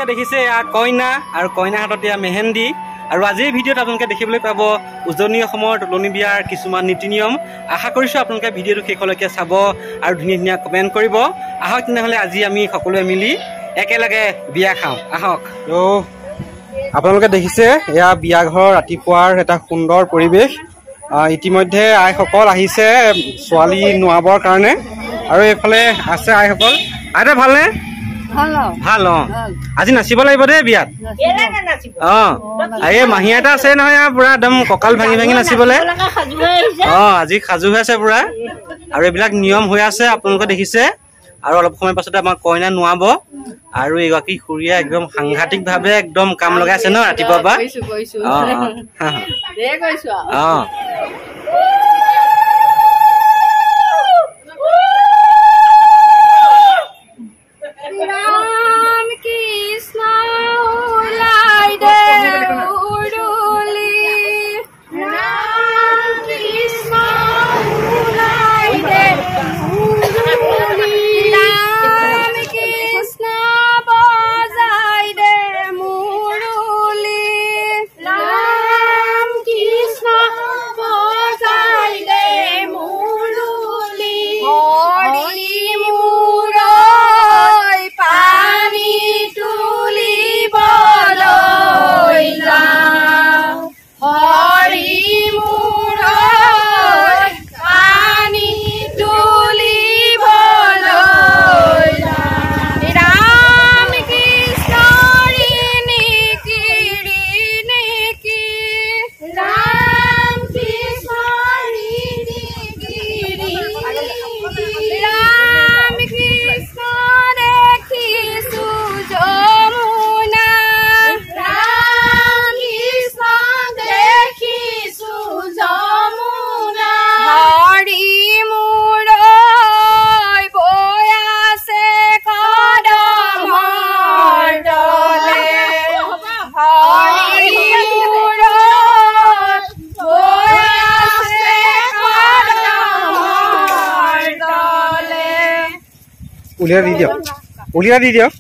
আপোনালোকে দেখিছে কইনা আৰু কইনা হাতত দিয়া মেহেন্দি আৰু আজিৰ ভিডিঅ'ত আপোনালোকে দেখিবলৈ পাব উজনি অসমৰ তুলনি বিয়াৰ কিছুমান নীতি নিয়ম। আশা কৰিছোঁ আপোনালোকে ভিডিঅ'টো শেষলৈকে চাব আৰু ধুনীয়া ধুনীয়া কমেণ্ট কৰিব। আহক তেনেহ'লে আজি আমি সকলোৱে মিলি একেলগে বিয়া খাওঁ আহক। আপোনালোকে দেখিছে এয়া বিয়া ঘৰৰ ৰাতিপুৱাৰ এটা সুন্দৰ পৰিৱেশ। ইতিমধ্যে আইসকল আহিছে ছোৱালী নোৱাবৰ কাৰণে আৰু এইফালে আছে আইসকল। আইতা ভালনে? ভাল। আজি নাচিব লাগিব দেই বিয়াত। এই মাহী এটা আছে নহয় পুৰা একদম কঁকাল ভাঙি ভাঙি নাচিবলৈ। আজি সাজু হৈ আছে পুৰা আৰু এইবিলাক নিয়ম হৈ আছে আপোনালোকে দেখিছে। আৰু অলপ সময় পাছতে আমাৰ কইনা নোৱাব আৰু এইগৰাকী খুৰীয়া একদম সাংঘাতিক ভাৱে একদম কাম লগাই আছে ন ৰাতিপুৱা পৰা। উলিয়াই দি দিয়ক।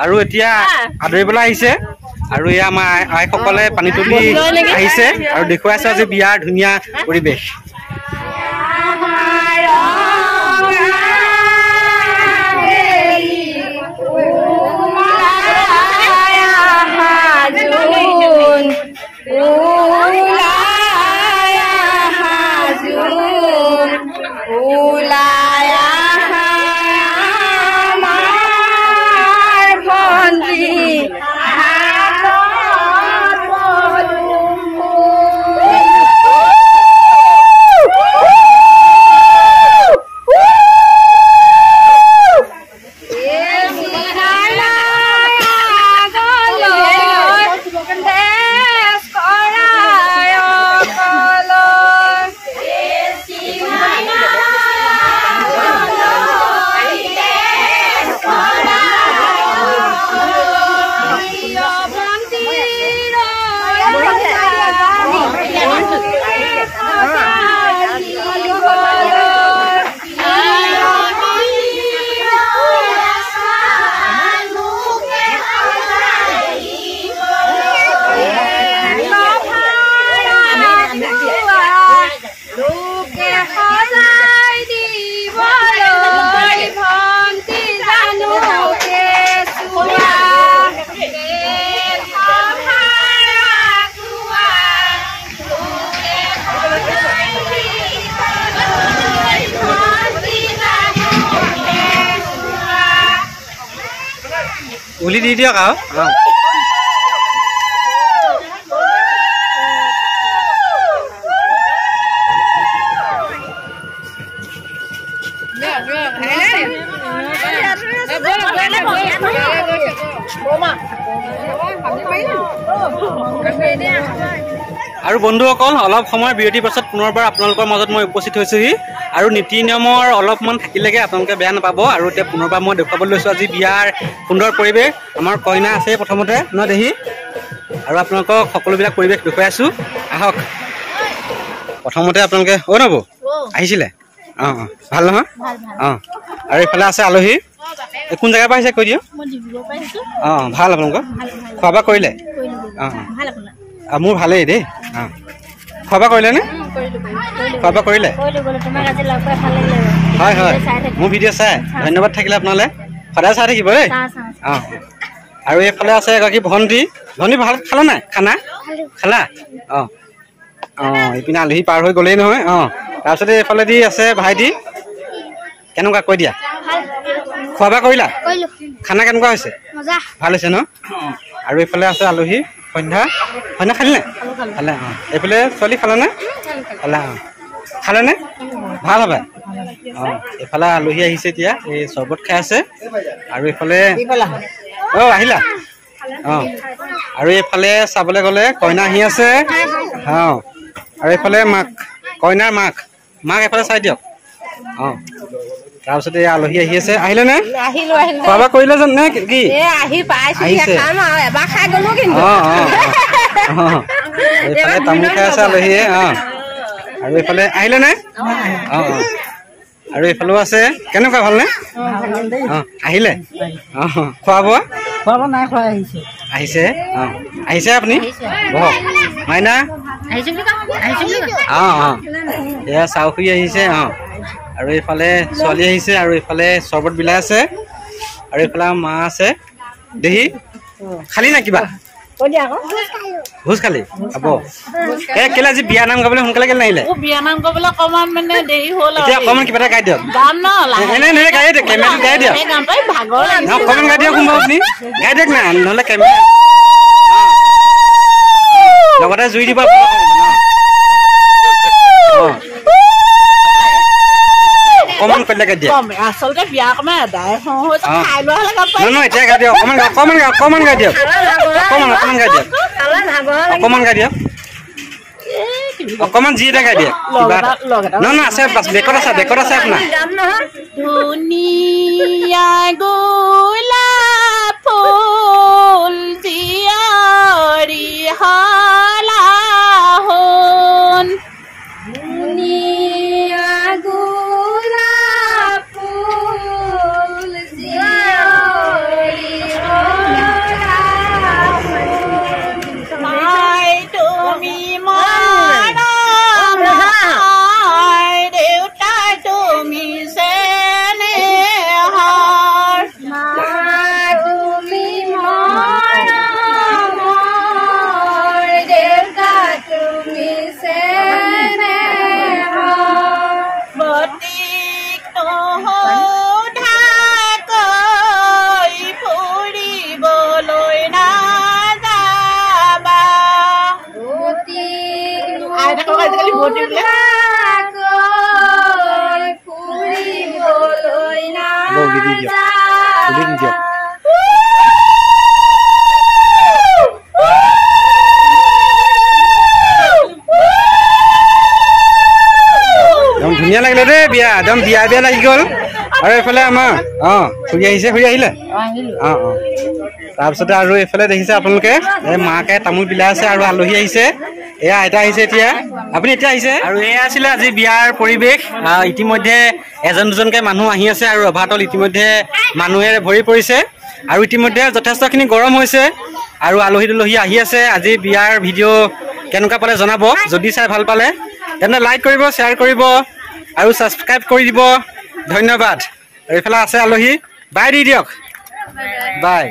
আৰু এতিয়া আদৰিবলৈ আহিছে আৰু এয়া আমাৰ আইসকলে পানী তুলি আহিছে আৰু দেখুৱাইছে আজি বিয়াৰ ধুনীয়া পৰিৱেশ। উলি দি দিয়ক আৰু আৰু বন্ধুসকল অলপ সময় বিৰতিৰ পাছত পুনৰবাৰ আপোনালোকৰ মাজত মই উপস্থিত হৈছোহি আৰু নীতি নিয়মৰ অলপমান থাকিলেগে আপোনালোকে বেয়া নাপাব আৰু এতিয়া পুনৰবাৰ মই দেখুৱাবলৈ লৈছোঁ আজি বিয়াৰ সুন্দৰ পৰিৱেশ আমাৰ কইনা আছে প্ৰথমতে ন দেহি আৰু আপোনালোকক সকলোবিলাক পৰিৱেশ দেখুৱাই আছোঁ আহক প্ৰথমতে আপোনালোকে নব আহিছিলে অঁ ভাল নহয় অঁ আৰু এইফালে আছে আলহী কোন জেগাৰ পৰা আহিছে কৈ দিয়ক অঁ ভাল আপোনালোকৰ খোৱা বোৱা কৰিলে অঁ মোৰ ভালেই দেই অঁ খোৱা বোৱা কৰিলে নে খোৱা বোৱা কৰিলে হয় হয় মোৰ ভিডিঅ' চাই ধন্যবাদ থাকিলে আপোনালৈ সদায় চাই থাকিব দেই অঁ আৰু এইফালে আছে এগৰাকী ভণ্টি ভাল খালা নাই খানা খালা অঁ অঁ এইপিনে আলহী পাৰ হৈ গ'লেই নহয় অঁ তাৰপিছতে এইফালেদি আছে ভাইটি কেনেকুৱা কৈ দিয়া খোৱা বোৱা কৰিলা খানা কেনেকুৱা হৈছে ভাল হৈছে ন আৰু এইফালে আছে আলহী সন্ধ্যা খালি নাই খালে অঁ এইফালে ছোৱালী খালানে খালা অঁ খালেনে ভাল হবে অঁ এইফালে আলহী আহিছে এতিয়া এই চৰ্বত খাই আছে আৰু এইফালে অঁ আহিলা অঁ আৰু এইফালে চাবলৈ গ'লে কইনা আহি আছে অঁ আৰু এইফালে মাক কইনাৰ মাক এইফালে চাই দিয়ক অঁ তাৰপিছতে আলহী আহি আছে আহিলে নে খোৱা বোৱা কৰিলে জানো নে কি আহিছে অঁ অঁ এইফালে তামোল খাই আছে আলহীয়ে অঁ আৰু এইফালে আহিলে নে অঁ অঁ আৰু এইফালেও আছে কেনেকুৱা ভালনে অঁ আহিলে অঁ খোৱা বোৱা নাই খোৱা আহিছে অঁ আহিছে আপুনি বহক মাইনা অঁ অঁ এয়া চাউ খুৰি আহিছে অঁ আৰু এইফালে ছোৱালী আহিছে আৰু এইফালে চৰ্বত বিলাই আছে আৰু এইফালে মা আছে দেহি খালি না কিবা ভোজ খালি হ'ব কেলে আজি বিয়া নাম গাবলৈ সোনকালে কেলে নাহিলে বিয়া নাম গাবলৈ অকমান মানে দেৰি হ'ল এতিয়া অকমান কিবা এটা গাই দিয়ক এনে গাই দিয়ক কেমেৰা গাই দিয়ক অকমান গাই দিয়ক কোনোবা আপুনি গাই দিয়ক না নহ'লে কেমেৰা লগতে জুই দিব অকমান কৰিলে গাই দিয়ক আচলতে বিয়া অকমান আদায় খাই লোৱা হ'লে নহয় এতিয়া গাই দিয়ক অকমান গাই দিয়ক অকমান গাই দিয়ক অকমান গাই দিয়ক অকমান যি এটা গাই দিয়ক নহয় আছে বেকত আছে আপোনাৰ ধুনীয়া গোলাপ ফুল জীয়ৰী হলা সোণ ধুনীয়া গোলাপ ফুল জীয়ৰী হলা মাই তুমি দেউতা তুমি চেনেহৰ তুমি দেউতা তুমি চেনেহৰ বতিক নোসোধাকৈ ফুৰিবলৈ নাযাবা ধুনীয়া লাগিলে দেই বিয়া একদম বিয়া লাগি গ'ল আৰু এইফালে আমাৰ অঁ ফুৰি আহিলে অঁ অঁ তাৰপিছতে আৰু এইফালে দেখিছে আপোনালোকে এই মাকে তামোল বিলাই আছে আৰু আলহী আহিছে এয়া আইতা আহিছে এতিয়া আপুনি এতিয়া আহিছে আৰু এয়া আছিলে আজি বিয়াৰ পৰিৱেশ ইতিমধ্যে এজন দুজনকৈ মানুহ আহি আছে আৰু ৰভাতল ইতিমধ্যে মানুহেৰে ভৰি পৰিছে আৰু ইতিমধ্যে যথেষ্টখিনি গৰম হৈছে আৰু আলহী দুলহী আহি আছে আজি বিয়াৰ ভিডিঅ' কেনেকুৱা পালে জনাব যদি চাই ভাল পালে তেন্তে লাইক কৰিব শ্বেয়াৰ কৰিব আৰু ছাবস্ক্ৰাইব কৰি দিব ধন্যবাদ আৰু এইফালে আছে আলহী বাই দি দিয়ক বাই